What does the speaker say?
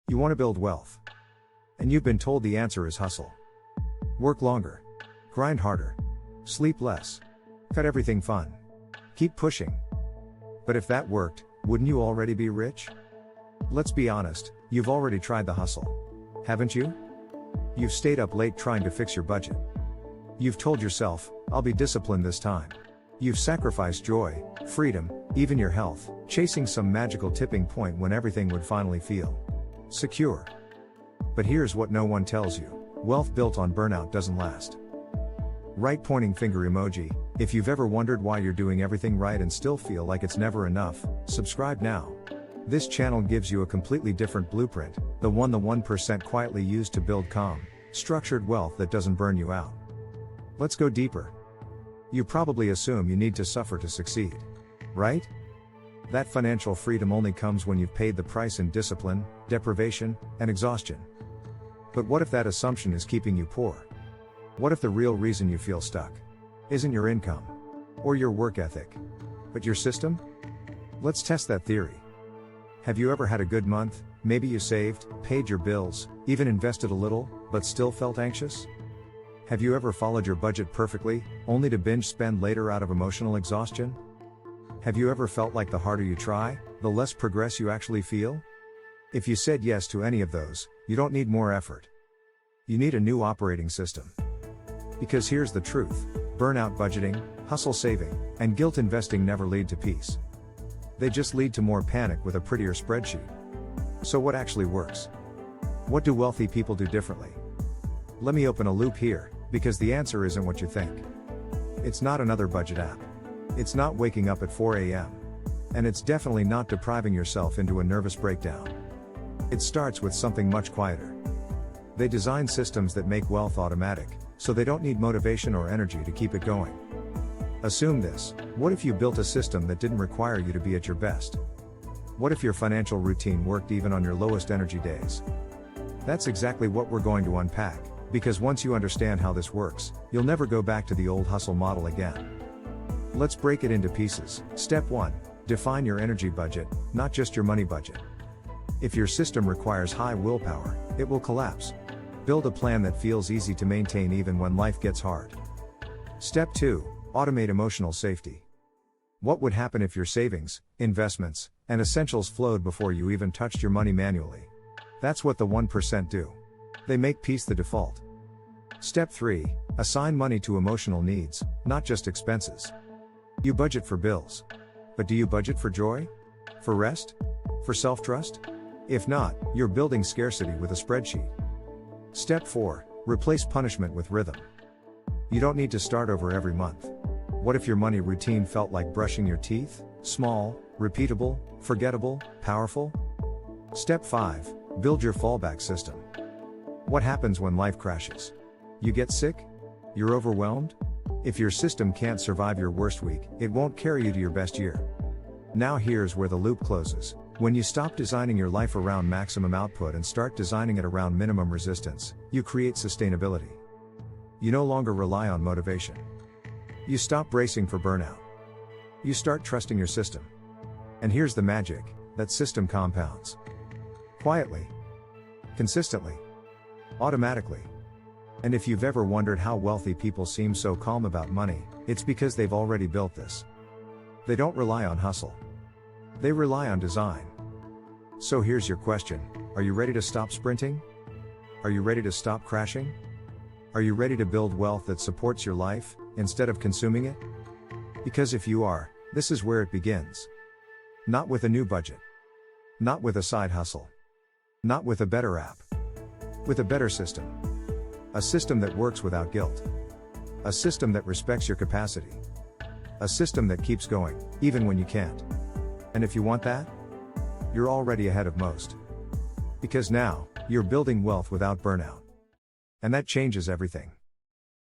You want to build wealth. And you've been told the answer is hustle. Work longer. Grind harder. Sleep less. Cut everything fun. Keep pushing. But if that worked, wouldn't you already be rich? Let's be honest, you've already tried the hustle. Haven't you? You've stayed up late trying to fix your budget. You've told yourself, I'll be disciplined this time. You've sacrificed joy, freedom, even your health, chasing some magical tipping point when everything would finally feel secure. But here's what no one tells you. Wealth built on burnout doesn't last. Right pointing finger emoji. If you've ever wondered why you're doing everything right and still feel like it's never enough, subscribe now. This channel gives you a completely different blueprint, the 1% quietly used to build calm, structured wealth that doesn't burn you out. Let's go deeper. You probably assume you need to suffer to succeed. Right? That financial freedom only comes when you've paid the price in discipline, deprivation, and exhaustion. But what if that assumption is keeping you poor? What if the real reason you feel stuck isn't your income or your work ethic, but your system? Let's test that theory. Have you ever had a good month? Maybe you saved, paid your bills, even invested a little, but still felt anxious? Have you ever followed your budget perfectly, only to binge spend later out of emotional exhaustion? Have you ever felt like the harder you try, the less progress you actually feel? If you said yes to any of those, you don't need more effort. You need a new operating system. Because here's the truth: burnout budgeting, hustle saving, and guilt investing never lead to peace. They just lead to more panic with a prettier spreadsheet. So what actually works? What do wealthy people do differently? Let me open a loop here, because the answer isn't what you think. It's not another budget app. It's not waking up at 4 a.m. And it's definitely not depriving yourself into a nervous breakdown. It starts with something much quieter. They design systems that make wealth automatic, so they don't need motivation or energy to keep it going. Assume this: what if you built a system that didn't require you to be at your best? What if your financial routine worked even on your lowest energy days? That's exactly what we're going to unpack, because once you understand how this works, you'll never go back to the old hustle model again. Let's break it into pieces. Step 1. Define your energy budget, not just your money budget. If your system requires high willpower, it will collapse. Build a plan that feels easy to maintain even when life gets hard. Step 2. Automate emotional safety. What would happen if your savings, investments, and essentials flowed before you even touched your money manually? That's what the 1% do. They make peace the default. Step 3. Assign money to emotional needs, not just expenses. You budget for bills. But do you budget for joy? For rest? For self-trust? If not, you're building scarcity with a spreadsheet. Step 4. Replace punishment with rhythm. You don't need to start over every month. What if your money routine felt like brushing your teeth? Small, repeatable, forgettable, powerful? Step 5. Build your fallback system. What happens when life crashes? You get sick? You're overwhelmed? If your system can't survive your worst week, it won't carry you to your best year. Now here's where the loop closes. When you stop designing your life around maximum output and start designing it around minimum resistance, you create sustainability. You no longer rely on motivation. You stop bracing for burnout. You start trusting your system. And here's the magic: that system compounds. Quietly. Consistently. Automatically. And if you've ever wondered how wealthy people seem so calm about money, it's because they've already built this. They don't rely on hustle. They rely on design. So here's your question: are you ready to stop sprinting? Are you ready to stop crashing? Are you ready to build wealth that supports your life, instead of consuming it? Because if you are, this is where it begins. Not with a new budget. Not with a side hustle. Not with a better app. With a better system. A system that works without guilt. A system that respects your capacity. A system that keeps going, even when you can't. And if you want that, you're already ahead of most. Because now, you're building wealth without burnout. And that changes everything.